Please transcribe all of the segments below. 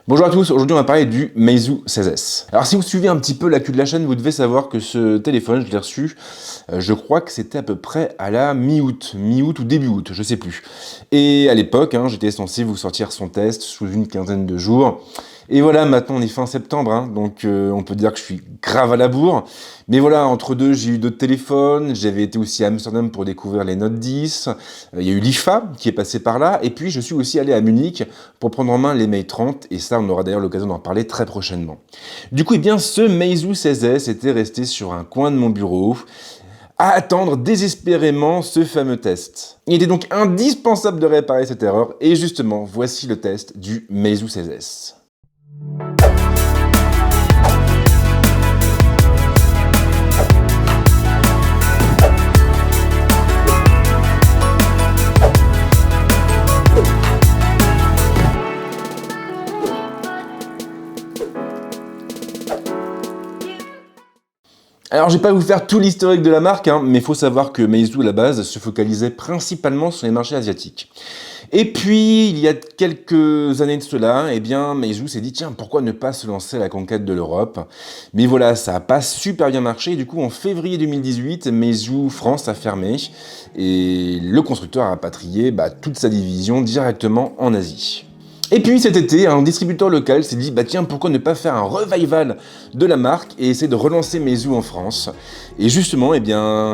Bonjour à tous, aujourd'hui on va parler du Meizu 16S. Alors si vous suivez un petit peu l'actu de la chaîne, vous devez savoir que ce téléphone, je l'ai reçu, je crois que c'était à peu près à la mi-août ou début août, je sais plus. Et à l'époque, j'étais censé vous sortir son test sous une quinzaine de jours. Et voilà, maintenant on est fin septembre, donc on peut dire que je suis grave à la bourre. Mais voilà, entre deux, j'ai eu d'autres téléphones, j'avais été aussi à Amsterdam pour découvrir les Note 10, il y a eu l'IFA qui est passé par là, et puis je suis aussi allé à Munich pour prendre en main les Mate 30, et ça on aura d'ailleurs l'occasion d'en parler très prochainement. Du coup, ce Meizu 16S était resté sur un coin de mon bureau, à attendre désespérément ce fameux test. Il était donc indispensable de réparer cette erreur, et justement, voici le test du Meizu 16S. Alors, je vais pas vous faire tout l'historique de la marque, mais il faut savoir que Meizu, à la base, se focalisait principalement sur les marchés asiatiques. Et puis, il y a quelques années de cela, Meizu s'est dit, tiens, pourquoi ne pas se lancer à la conquête de l'Europe? Mais voilà, ça n'a pas super bien marché, et du coup, en février 2018, Meizu France a fermé, et le constructeur a rapatrié toute sa division directement en Asie. Et puis cet été, un distributeur local s'est dit tiens, pourquoi ne pas faire un revival de la marque et essayer de relancer Meizu en France. Et justement,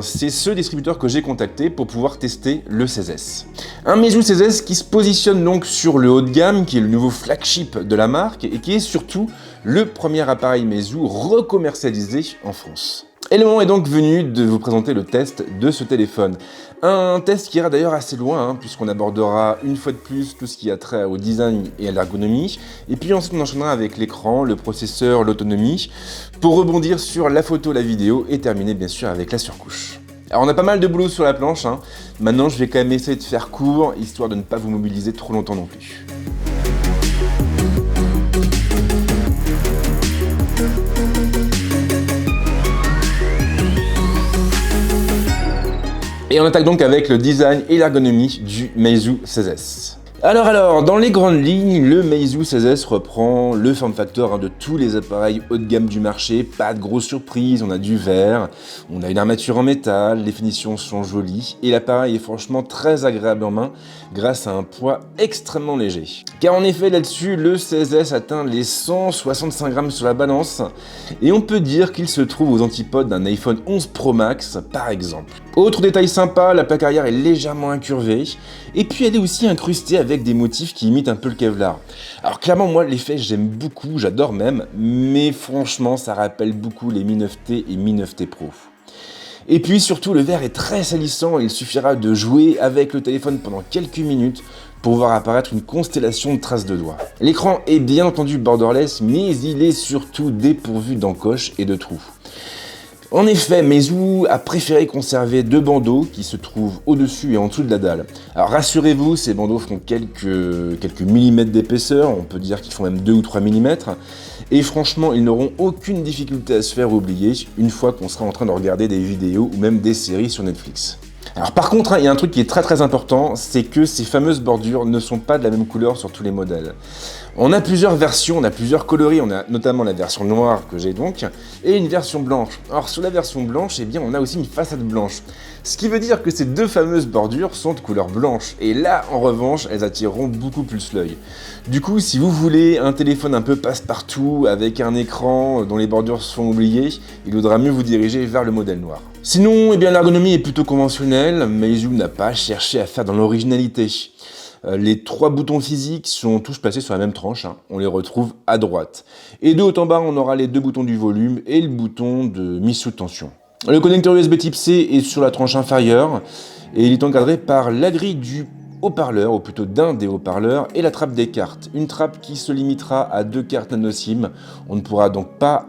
c'est ce distributeur que j'ai contacté pour pouvoir tester le 16S. Un Meizu 16S qui se positionne donc sur le haut de gamme, qui est le nouveau flagship de la marque et qui est surtout le premier appareil Meizu recommercialisé en France. Et le moment est donc venu de vous présenter le test de ce téléphone. Un test qui ira d'ailleurs assez loin, puisqu'on abordera une fois de plus tout ce qui a trait au design et à l'ergonomie. Et puis ensuite on enchaînera avec l'écran, le processeur, l'autonomie, pour rebondir sur la photo, la vidéo et terminer bien sûr avec la surcouche. Alors on a pas mal de boulot sur la planche, Maintenant je vais quand même essayer de faire court, histoire de ne pas vous mobiliser trop longtemps non plus. Et on attaque donc avec le design et l'ergonomie du Meizu 16S. Alors, dans les grandes lignes, le Meizu 16S reprend le form factor de tous les appareils haut de gamme du marché, pas de grosses surprises, on a du verre, on a une armature en métal, les finitions sont jolies, et l'appareil est franchement très agréable en main grâce à un poids extrêmement léger. Car en effet là-dessus, le 16S atteint les 165 grammes sur la balance, et on peut dire qu'il se trouve aux antipodes d'un iPhone 11 Pro Max par exemple. Autre détail sympa, la plaque arrière est légèrement incurvée, et puis elle est aussi incrustée avec des motifs qui imitent un peu le Kevlar. Alors clairement moi l'effet j'aime beaucoup, j'adore même, mais franchement ça rappelle beaucoup les Mi 9T et Mi 9T Pro. Et puis surtout le verre est très salissant, il suffira de jouer avec le téléphone pendant quelques minutes pour voir apparaître une constellation de traces de doigts. L'écran est bien entendu borderless, mais il est surtout dépourvu d'encoches et de trous. En effet, Meizu a préféré conserver deux bandeaux qui se trouvent au-dessus et en dessous de la dalle. Alors rassurez-vous, ces bandeaux font quelques millimètres d'épaisseur, on peut dire qu'ils font même 2 ou 3 mm, et franchement, ils n'auront aucune difficulté à se faire oublier une fois qu'on sera en train de regarder des vidéos ou même des séries sur Netflix. Alors par contre, il y a un truc qui est très important, c'est que ces fameuses bordures ne sont pas de la même couleur sur tous les modèles. On a plusieurs versions, on a plusieurs coloris, on a notamment la version noire que j'ai donc, et une version blanche. Alors sur la version blanche, on a aussi une façade blanche. Ce qui veut dire que ces deux fameuses bordures sont de couleur blanche, et là en revanche, elles attireront beaucoup plus l'œil. Du coup, si vous voulez un téléphone un peu passe-partout, avec un écran dont les bordures se font oublier, il vaudra mieux vous diriger vers le modèle noir. Sinon, l'ergonomie est plutôt conventionnelle, Meizu n'a pas cherché à faire dans l'originalité. Les 3 boutons physiques sont tous placés sur la même tranche, on les retrouve à droite. Et de haut en bas, on aura les 2 boutons du volume et le bouton de mise sous tension. Le connecteur USB Type C est sur la tranche inférieure et il est encadré par la grille du haut-parleur, ou plutôt d'un des haut-parleurs, et la trappe des cartes. Une trappe qui se limitera à 2 cartes nano SIM. On ne pourra donc pas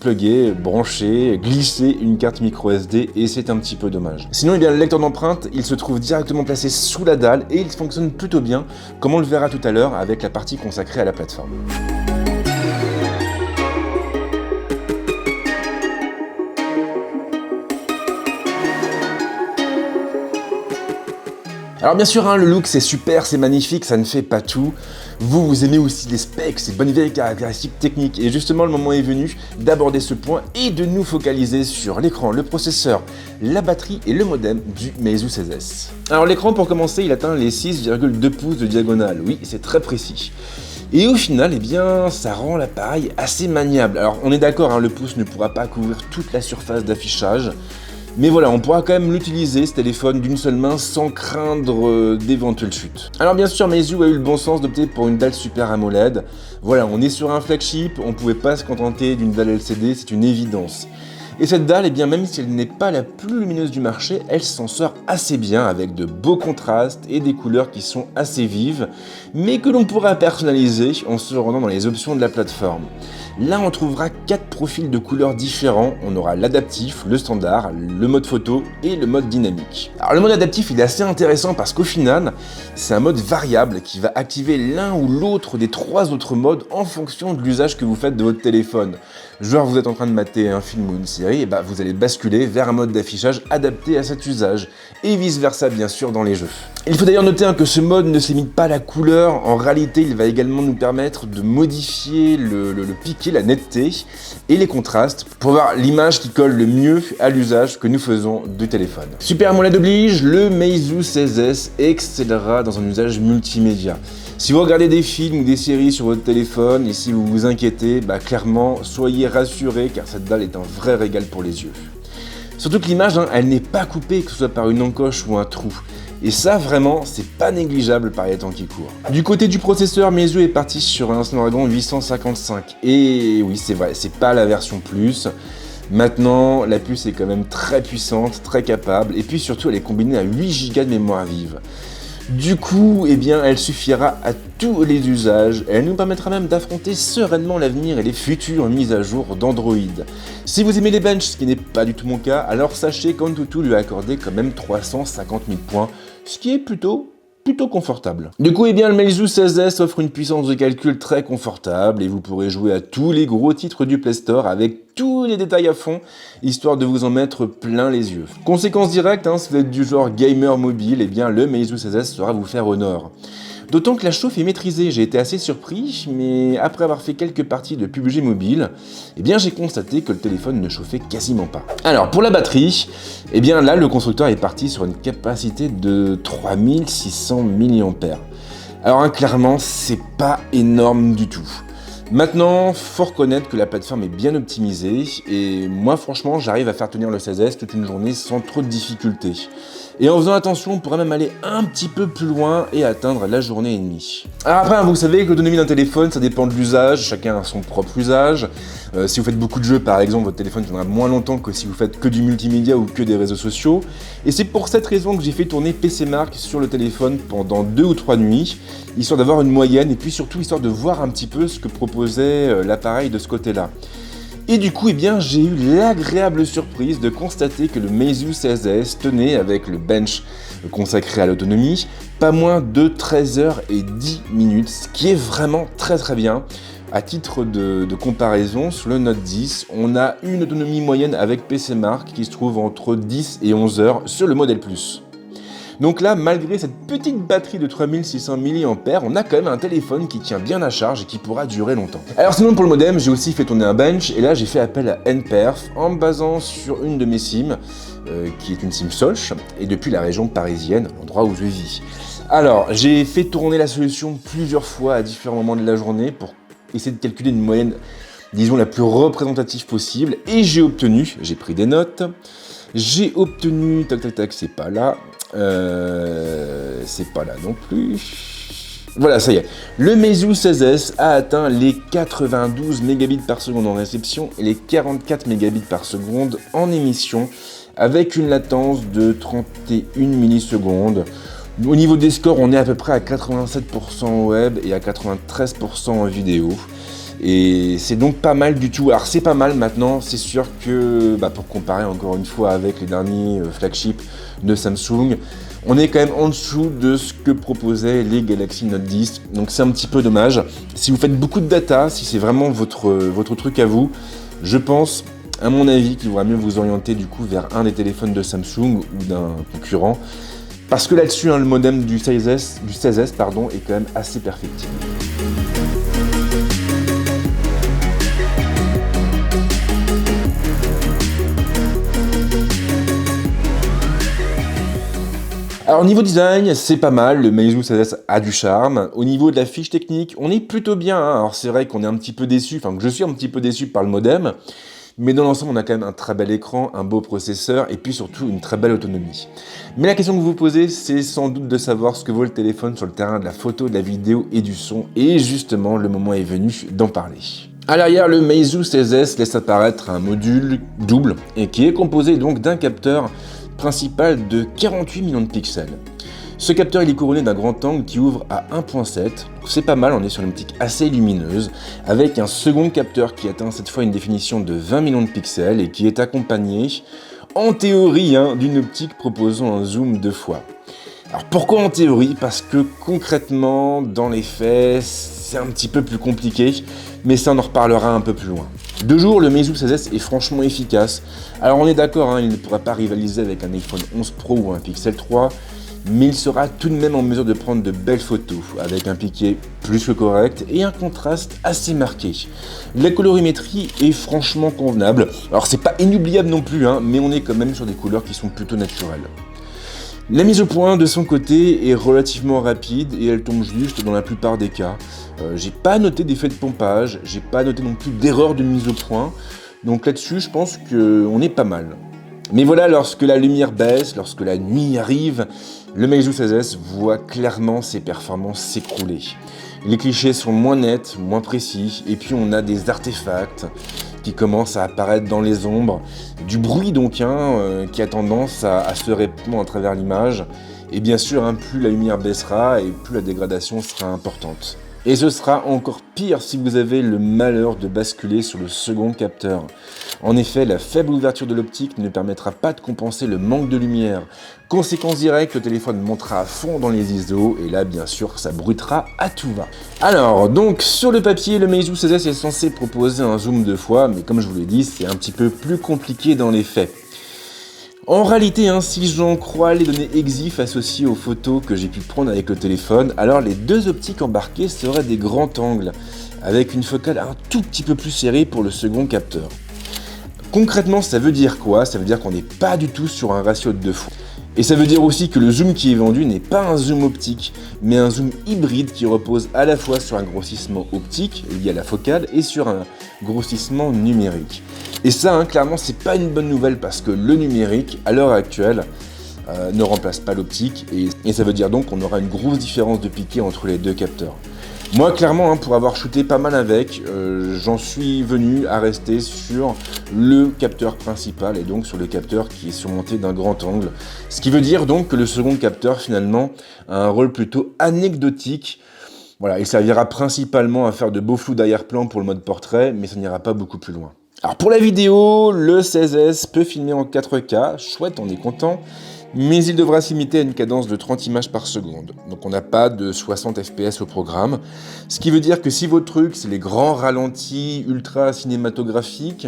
plugger, brancher, glisser une carte micro SD et c'est un petit peu dommage. Sinon, le lecteur d'empreinte, il se trouve directement placé sous la dalle et il fonctionne plutôt bien, comme on le verra tout à l'heure avec la partie consacrée à la plateforme. Alors bien sûr, le look c'est super, c'est magnifique, ça ne fait pas tout. Vous aimez aussi les specs, ces bonnes vieilles caractéristiques techniques. Et justement, le moment est venu d'aborder ce point et de nous focaliser sur l'écran, le processeur, la batterie et le modem du Meizu 16S. Alors l'écran, pour commencer, il atteint les 6,2 pouces de diagonale. Oui, c'est très précis. Et au final, ça rend l'appareil assez maniable. Alors on est d'accord, le pouce ne pourra pas couvrir toute la surface d'affichage. Mais voilà, on pourra quand même l'utiliser, ce téléphone, d'une seule main sans craindre d'éventuelles chutes. Alors bien sûr, Meizu a eu le bon sens d'opter pour une dalle Super AMOLED. Voilà, on est sur un flagship, on ne pouvait pas se contenter d'une dalle LCD, c'est une évidence. Et cette dalle, même si elle n'est pas la plus lumineuse du marché, elle s'en sort assez bien avec de beaux contrastes et des couleurs qui sont assez vives, mais que l'on pourra personnaliser en se rendant dans les options de la plateforme. Là, on trouvera 4 profils de couleurs différents. On aura l'adaptif, le standard, le mode photo et le mode dynamique. Alors le mode adaptif, il est assez intéressant parce qu'au final, c'est un mode variable qui va activer l'un ou l'autre des 3 autres modes en fonction de l'usage que vous faites de votre téléphone. Genre, vous êtes en train de mater un film ou une série, et vous allez basculer vers un mode d'affichage adapté à cet usage, et vice versa bien sûr dans les jeux. Il faut d'ailleurs noter que ce mode ne se limite pas à la couleur, en réalité il va également nous permettre de modifier le piqué, la netteté et les contrastes pour voir l'image qui colle le mieux à l'usage que nous faisons du téléphone. Super AMOLED oblige, le Meizu 16S excellera dans un usage multimédia. Si vous regardez des films ou des séries sur votre téléphone et si vous vous inquiétez, clairement, soyez rassurés car cette dalle est un vrai régal pour les yeux. Surtout que l'image, elle n'est pas coupée, que ce soit par une encoche ou un trou. Et ça, vraiment, c'est pas négligeable par les temps qui courent. Du côté du processeur, Meizu est parti sur un Snapdragon 855. Et oui, c'est vrai, c'est pas la version plus. Maintenant, la puce est quand même très puissante, très capable, et puis surtout, elle est combinée à 8 Go de mémoire vive. Du coup, elle suffira à tous les usages et elle nous permettra même d'affronter sereinement l'avenir et les futures mises à jour d'Android. Si vous aimez les benches, ce qui n'est pas du tout mon cas, alors sachez qu'Antutu lui a accordé quand même 350 000 points, ce qui est plutôt confortable. Du coup, le Meizu 16S offre une puissance de calcul très confortable et vous pourrez jouer à tous les gros titres du Play Store avec tous les détails à fond, histoire de vous en mettre plein les yeux. Conséquence directe, si vous êtes du genre gamer mobile, le Meizu 16S saura vous faire honneur. D'autant que la chauffe est maîtrisée, j'ai été assez surpris, mais après avoir fait quelques parties de PUBG Mobile, j'ai constaté que le téléphone ne chauffait quasiment pas. Alors pour la batterie, là le constructeur est parti sur une capacité de 3600 mAh. Alors clairement, c'est pas énorme du tout. Maintenant, faut reconnaître que la plateforme est bien optimisée et moi franchement j'arrive à faire tenir le 16S toute une journée sans trop de difficultés. Et en faisant attention, on pourrait même aller un petit peu plus loin et atteindre la journée et demie. Alors après, vous savez que l'autonomie d'un téléphone, ça dépend de l'usage, chacun a son propre usage. Si vous faites beaucoup de jeux par exemple, votre téléphone tiendra moins longtemps que si vous faites que du multimédia ou que des réseaux sociaux. Et c'est pour cette raison que j'ai fait tourner PCMark sur le téléphone pendant 2 ou 3 nuits, histoire d'avoir une moyenne et puis surtout histoire de voir un petit peu ce que proposait l'appareil de ce côté-là. Et du coup, j'ai eu l'agréable surprise de constater que le Meizu 16S tenait, avec le bench consacré à l'autonomie, pas moins de 13h10, ce qui est vraiment très très bien. À titre de comparaison, sur le Note 10, on a une autonomie moyenne avec PCMark qui se trouve entre 10 et 11 heures sur le modèle Plus. Donc là, malgré cette petite batterie de 3600 mAh, on a quand même un téléphone qui tient bien à charge et qui pourra durer longtemps. Alors sinon pour le modem, j'ai aussi fait tourner un bench et là j'ai fait appel à NPerf en me basant sur une de mes SIM, qui est une SIM Soch, et depuis la région parisienne, l'endroit où je vis. Alors j'ai fait tourner la solution plusieurs fois à différents moments de la journée pour essayer de calculer une moyenne, disons la plus représentative possible, et j'ai pris des notes, j'ai obtenu, c'est pas là, c'est pas là non plus. Voilà, ça y est. Le Meizu 16S a atteint les 92 mégabits par seconde en réception et les 44 mégabits par seconde en émission, avec une latence de 31 millisecondes. Au niveau des scores, on est à peu près à 87% web et à 93% en vidéo. Et c'est donc pas mal du tout. Alors c'est pas mal maintenant, c'est sûr que pour comparer encore une fois avec les derniers flagships de Samsung, on est quand même en dessous de ce que proposaient les Galaxy Note 10. Donc c'est un petit peu dommage. Si vous faites beaucoup de data, si c'est vraiment votre truc à vous, je pense, à mon avis, qu'il vaudra mieux vous orienter du coup vers un des téléphones de Samsung ou d'un concurrent. Parce que là-dessus, le modem du 16S, est quand même assez perfectible. Alors niveau design, c'est pas mal, le Meizu 16S a du charme. Au niveau de la fiche technique, on est plutôt bien. Alors c'est vrai qu'on est un petit peu déçu, enfin que je suis un petit peu déçu par le modem, mais dans l'ensemble on a quand même un très bel écran, un beau processeur et puis surtout une très belle autonomie. Mais la question que vous vous posez, c'est sans doute de savoir ce que vaut le téléphone sur le terrain de la photo, de la vidéo et du son, et justement le moment est venu d'en parler. À l'arrière, le Meizu 16S laisse apparaître un module double et qui est composé donc d'un capteur principal de 48 millions de pixels. Ce capteur il est couronné d'un grand angle qui ouvre à 1.7, c'est pas mal, on est sur une optique assez lumineuse, avec un second capteur qui atteint cette fois une définition de 20 millions de pixels et qui est accompagné, en théorie, d'une optique proposant un zoom 2 fois. Alors pourquoi en théorie? Parce que concrètement, dans les faits, c'est un petit peu plus compliqué, mais ça on en reparlera un peu plus loin. De jour, le Meizu 16S est franchement efficace. Alors on est d'accord, il ne pourra pas rivaliser avec un iPhone 11 Pro ou un Pixel 3, mais il sera tout de même en mesure de prendre de belles photos, avec un piqué plus que correct et un contraste assez marqué. La colorimétrie est franchement convenable. Alors c'est pas inoubliable non plus, mais on est quand même sur des couleurs qui sont plutôt naturelles. La mise au point de son côté est relativement rapide et elle tombe juste dans la plupart des cas. J'ai pas noté d'effet de pompage, j'ai pas noté non plus d'erreur de mise au point, donc là-dessus je pense qu'on est pas mal. Mais voilà, lorsque la lumière baisse, lorsque la nuit arrive, le Meizu 16S voit clairement ses performances s'écrouler. Les clichés sont moins nets, moins précis, et puis on a des artefacts qui commencent à apparaître dans les ombres, du bruit donc qui a tendance à se répandre à travers l'image, et bien sûr plus la lumière baissera et plus la dégradation sera importante. Et ce sera encore pire si vous avez le malheur de basculer sur le second capteur. En effet, la faible ouverture de l'optique ne permettra pas de compenser le manque de lumière. Conséquence directe, le téléphone montera à fond dans les ISO, et là bien sûr ça bruitera à tout va. Alors donc sur le papier, le Meizu 16S est censé proposer un zoom 2 fois, mais comme je vous l'ai dit, c'est un petit peu plus compliqué dans les faits. En réalité, si j'en crois les données EXIF associées aux photos que j'ai pu prendre avec le téléphone, alors les deux optiques embarquées seraient des grands angles, avec une focale un tout petit peu plus serrée pour le second capteur. Concrètement, ça veut dire quoi? Ça veut dire qu'on n'est pas du tout sur un ratio de 2 fois. Et ça veut dire aussi que le zoom qui est vendu n'est pas un zoom optique, mais un zoom hybride qui repose à la fois sur un grossissement optique lié à la focale et sur un grossissement numérique. Et ça, clairement, c'est pas une bonne nouvelle parce que le numérique, à l'heure actuelle, ne remplace pas l'optique et ça veut dire donc qu'on aura une grosse différence de piqué entre les deux capteurs. Moi, clairement, pour avoir shooté pas mal avec, j'en suis venu à rester sur le capteur principal et donc sur le capteur qui est surmonté d'un grand angle. Ce qui veut dire donc que le second capteur, finalement, a un rôle plutôt anecdotique. Voilà, il servira principalement à faire de beaux flous d'arrière-plan pour le mode portrait, mais ça n'ira pas beaucoup plus loin. Alors pour la vidéo, le 16S peut filmer en 4K, chouette, on est content, mais il devra s'imiter à une cadence de 30 images par seconde. Donc on n'a pas de 60 fps au programme, ce qui veut dire que si votre truc c'est les grands ralentis ultra cinématographiques,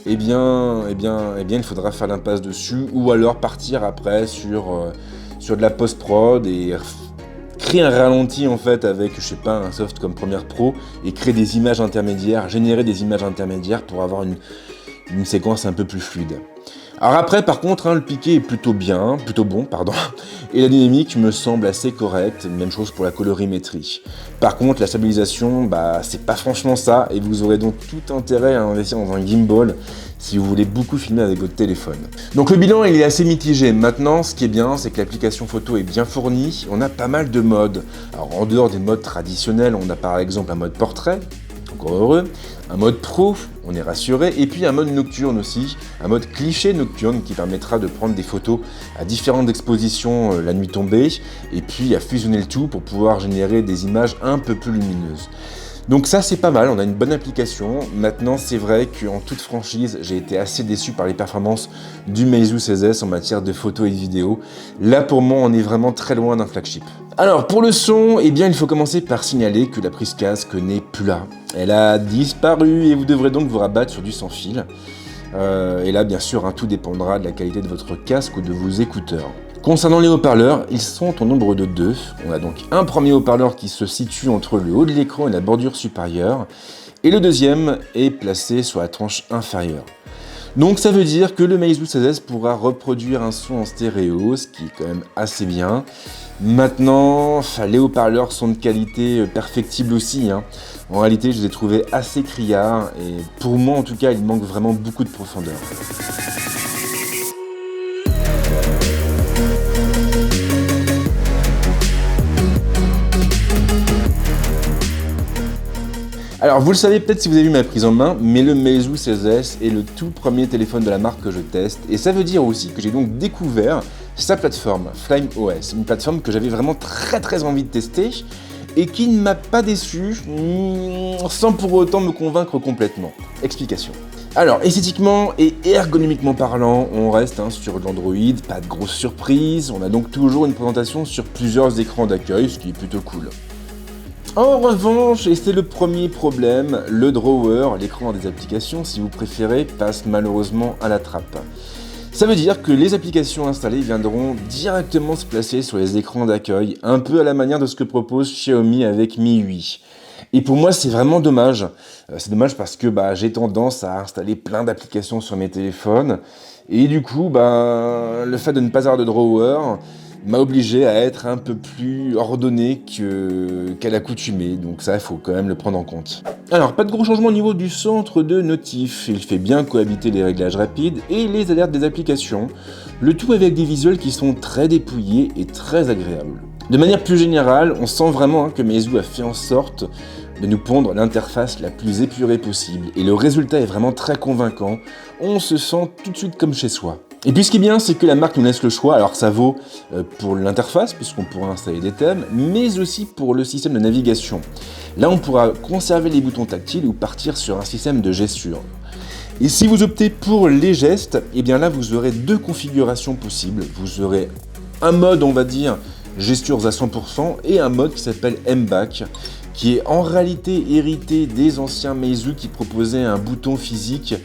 eh bien il faudra faire l'impasse dessus, ou alors partir après sur de la post-prod et créer un ralenti en fait avec, je sais pas, un soft comme Premiere Pro et créer des images intermédiaires, générer des images intermédiaires pour avoir une séquence un peu plus fluide. Alors après, par contre, le piqué est plutôt bon, et la dynamique me semble assez correcte, même chose pour la colorimétrie. Par contre, la stabilisation, c'est pas franchement ça, et vous aurez donc tout intérêt à investir dans un gimbal si vous voulez beaucoup filmer avec votre téléphone. Donc le bilan, il est assez mitigé. Maintenant, ce qui est bien, c'est que l'application photo est bien fournie, on a pas mal de modes. Alors en dehors des modes traditionnels, on a par exemple un mode portrait, encore heureux, un mode pro, on est rassuré, et puis un mode nocturne aussi, un mode cliché nocturne qui permettra de prendre des photos à différentes expositions la nuit tombée, et puis à fusionner le tout pour pouvoir générer des images un peu plus lumineuses. Donc ça c'est pas mal, on a une bonne application. Maintenant c'est vrai qu'en toute franchise, j'ai été assez déçu par les performances du Meizu 16S en matière de photos et de vidéos. Là pour moi on est vraiment très loin d'un flagship. Alors pour le son, il faut commencer par signaler que la prise casque n'est plus là. Elle a disparu et vous devrez donc vous rabattre sur du sans fil. Et là bien sûr tout dépendra de la qualité de votre casque ou de vos écouteurs. Concernant les haut-parleurs, ils sont au nombre de 2. On a donc un premier haut-parleur qui se situe entre le haut de l'écran et la bordure supérieure, et le deuxième est placé sur la tranche inférieure. Donc ça veut dire que le Meizu 16S pourra reproduire un son en stéréo, ce qui est quand même assez bien. Maintenant, les haut-parleurs sont de qualité perfectible aussi. En réalité, je les ai trouvés assez criards, et pour moi en tout cas, il manque vraiment beaucoup de profondeur. Alors vous le savez peut-être si vous avez vu ma prise en main, mais le Meizu 16S est le tout premier téléphone de la marque que je teste, et ça veut dire aussi que j'ai donc découvert sa plateforme FlameOS, une plateforme que j'avais vraiment très envie de tester, et qui ne m'a pas déçu, sans pour autant me convaincre complètement. Explication. Alors, esthétiquement et ergonomiquement parlant, on reste sur l'Android, pas de grosse surprise, on a donc toujours une présentation sur plusieurs écrans d'accueil, ce qui est plutôt cool. En revanche, et c'est le premier problème, le drawer, l'écran des applications si vous préférez, passe malheureusement à la trappe. Ça veut dire que les applications installées viendront directement se placer sur les écrans d'accueil, un peu à la manière de ce que propose Xiaomi avec MIUI. Et pour moi, c'est vraiment dommage. C'est dommage parce que j'ai tendance à installer plein d'applications sur mes téléphones, et du coup, le fait de ne pas avoir de drawer m'a obligé à être un peu plus ordonné qu'à l'accoutumée, donc ça, il faut quand même le prendre en compte. Alors, pas de gros changement au niveau du centre de notif, il fait bien cohabiter les réglages rapides et les alertes des applications, le tout avec des visuels qui sont très dépouillés et très agréables. De manière plus générale, on sent vraiment que Meizu a fait en sorte de nous pondre l'interface la plus épurée possible, et le résultat est vraiment très convaincant, on se sent tout de suite comme chez soi. Et puis ce qui est bien, c'est que la marque nous laisse le choix, alors ça vaut pour l'interface, puisqu'on pourra installer des thèmes, mais aussi pour le système de navigation. Là, on pourra conserver les boutons tactiles ou partir sur un système de gesture. Et si vous optez pour les gestes, et bien là, vous aurez 2 configurations possibles. Vous aurez un mode, on va dire, gestures à 100%, et un mode qui s'appelle M-Back, qui est en réalité hérité des anciens Meizu qui proposaient un bouton physique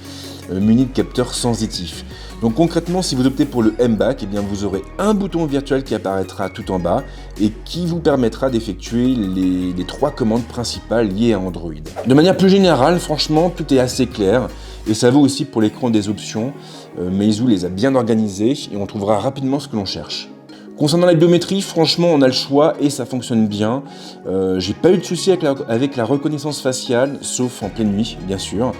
muni de capteurs sensitifs. Donc concrètement, si vous optez pour le M-Back, eh bien vous aurez un bouton virtuel qui apparaîtra tout en bas et qui vous permettra d'effectuer les 3 commandes principales liées à Android. De manière plus générale, franchement, tout est assez clair, et ça vaut aussi pour l'écran des options. Meizu les a bien organisées et on trouvera rapidement ce que l'on cherche. Concernant la biométrie, franchement, on a le choix et ça fonctionne bien. J'ai pas eu de soucis avec la reconnaissance faciale, sauf en pleine nuit, bien sûr.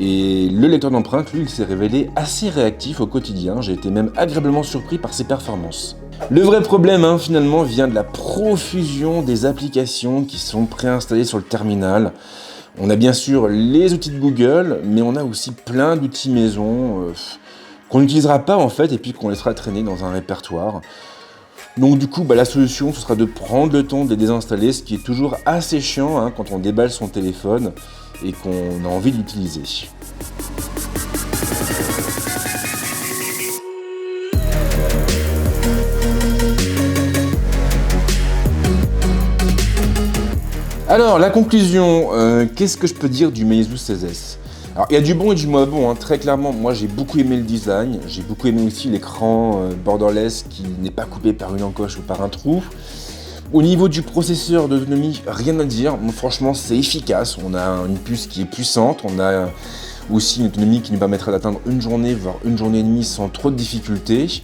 Et le lecteur d'empreintes, lui, il s'est révélé assez réactif au quotidien. J'ai été même agréablement surpris par ses performances. Le vrai problème, finalement, vient de la profusion des applications qui sont préinstallées sur le terminal. On a bien sûr les outils de Google, mais on a aussi plein d'outils maison qu'on n'utilisera pas en fait, et puis qu'on laissera traîner dans un répertoire. Donc du coup, la solution, ce sera de prendre le temps de les désinstaller, ce qui est toujours assez chiant quand on déballe son téléphone et qu'on a envie de l'utiliser. Alors, la conclusion, qu'est-ce que je peux dire du Meizu 16S ? Alors, il y a du bon et du moins bon, très clairement. Moi, j'ai beaucoup aimé le design, j'ai beaucoup aimé aussi l'écran borderless qui n'est pas coupé par une encoche ou par un trou. Au niveau du processeur d'autonomie, rien à dire. Franchement, c'est efficace. On a une puce qui est puissante, on a aussi une autonomie qui nous permettra d'atteindre une journée, voire une journée et demie sans trop de difficultés.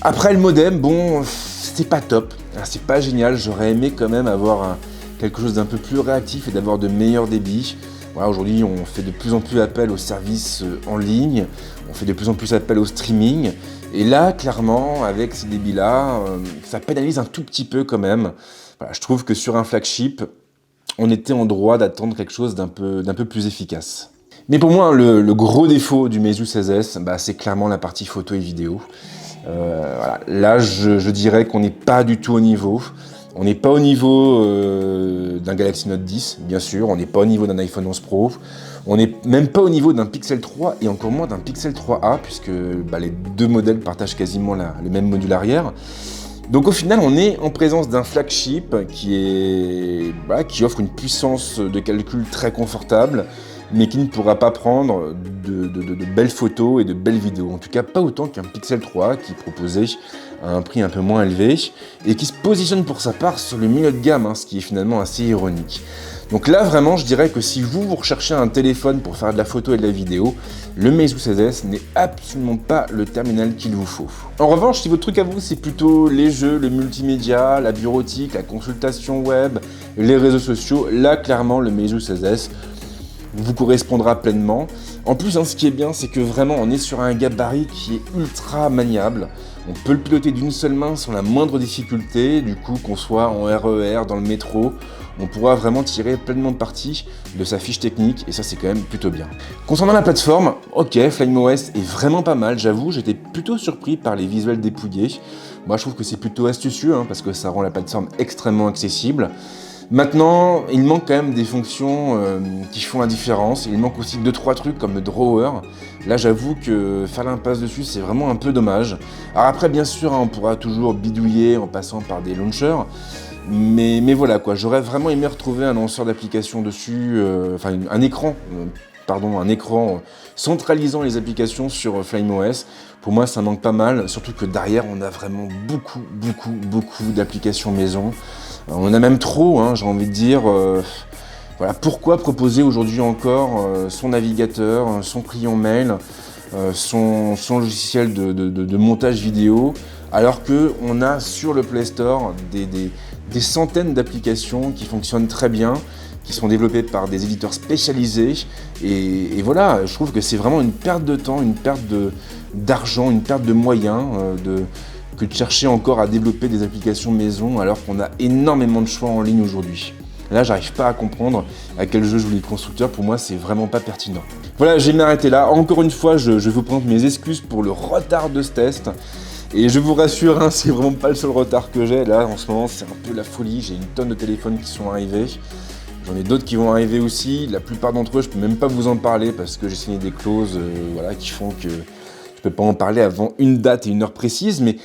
Après, le modem, c'est pas top, c'est pas génial. J'aurais aimé quand même avoir quelque chose d'un peu plus réactif et d'avoir de meilleurs débits. Voilà, aujourd'hui, on fait de plus en plus appel aux services en ligne, on fait de plus en plus appel au streaming. Et là, clairement, avec ces débits-là, ça pénalise un tout petit peu quand même. Voilà, je trouve que sur un flagship, on était en droit d'attendre quelque chose d'un peu plus efficace. Mais pour moi, le gros défaut du Meizu 16S, c'est clairement la partie photo et vidéo. Voilà. Là, je dirais qu'on n'est pas du tout au niveau. On n'est pas au niveau d'un Galaxy Note 10, bien sûr, on n'est pas au niveau d'un iPhone 11 Pro, on n'est même pas au niveau d'un Pixel 3 et encore moins d'un Pixel 3a, puisque les 2 modèles partagent quasiment le même module arrière. Donc au final, on est en présence d'un flagship qui offre une puissance de calcul très confortable, mais qui ne pourra pas prendre de belles photos et de belles vidéos. En tout cas, pas autant qu'un Pixel 3 qui proposait à un prix un peu moins élevé et qui se positionne pour sa part sur le milieu de gamme, ce qui est finalement assez ironique. Donc là, vraiment, je dirais que si vous recherchez un téléphone pour faire de la photo et de la vidéo, le Meizu 16S n'est absolument pas le terminal qu'il vous faut. En revanche, si votre truc à vous, c'est plutôt les jeux, le multimédia, la bureautique, la consultation web, les réseaux sociaux, là, clairement, le Meizu 16S vous correspondra pleinement. En plus, ce qui est bien, c'est que vraiment, on est sur un gabarit qui est ultra maniable. On peut le piloter d'une seule main sans la moindre difficulté, du coup, qu'on soit en RER, dans le métro, on pourra vraiment tirer pleinement parti de sa fiche technique, et ça, c'est quand même plutôt bien. Concernant la plateforme, ok, FlymeOS est vraiment pas mal, j'avoue, j'étais plutôt surpris par les visuels dépouillés. Moi, je trouve que c'est plutôt astucieux, parce que ça rend la plateforme extrêmement accessible. Maintenant, il manque quand même des fonctions qui font la différence. Il manque aussi 2-3 trucs comme le drawer. Là, j'avoue que faire l'impasse dessus, c'est vraiment un peu dommage. Alors après, bien sûr, on pourra toujours bidouiller en passant par des launchers. Mais voilà, quoi. J'aurais vraiment aimé retrouver un lanceur d'applications dessus, un écran centralisant les applications sur FlymeOS. Pour moi, ça manque pas mal, surtout que derrière, on a vraiment beaucoup d'applications maison. On en a même trop, j'ai envie de dire. Voilà, pourquoi proposer aujourd'hui encore son navigateur, son client mail, son logiciel de montage vidéo, alors qu'on a sur le Play Store des centaines d'applications qui fonctionnent très bien, qui sont développées par des éditeurs spécialisés. Et voilà, je trouve que c'est vraiment une perte de temps, une perte d'argent, une perte de moyens que de chercher encore à développer des applications maison alors qu'on a énormément de choix en ligne aujourd'hui. Là, j'arrive pas à comprendre à quel jeu jouent les constructeurs, pour moi, c'est vraiment pas pertinent. Voilà, j'ai m'arrêter là. Encore une fois, je vous présente mes excuses pour le retard de ce test. Et je vous rassure, c'est vraiment pas le seul retard que j'ai. Là, en ce moment, c'est un peu la folie. J'ai une tonne de téléphones qui sont arrivés. J'en ai d'autres qui vont arriver aussi. La plupart d'entre eux, je peux même pas vous en parler parce que j'ai signé des clauses qui font que je peux pas en parler avant une date et une heure précise, mais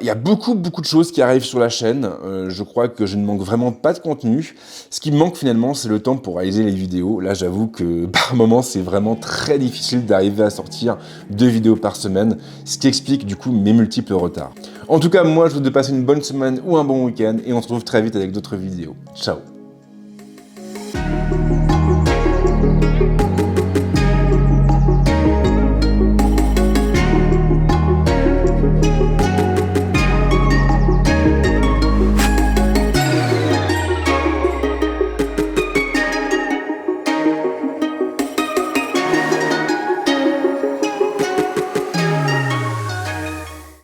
il y a beaucoup de choses qui arrivent sur la chaîne. Je crois que je ne manque vraiment pas de contenu. Ce qui me manque finalement, c'est le temps pour réaliser les vidéos. Là, j'avoue que par moment, c'est vraiment très difficile d'arriver à sortir 2 vidéos par semaine, ce qui explique du coup mes multiples retards. En tout cas, moi, je vous souhaite de passer une bonne semaine ou un bon week-end, et on se retrouve très vite avec d'autres vidéos. Ciao!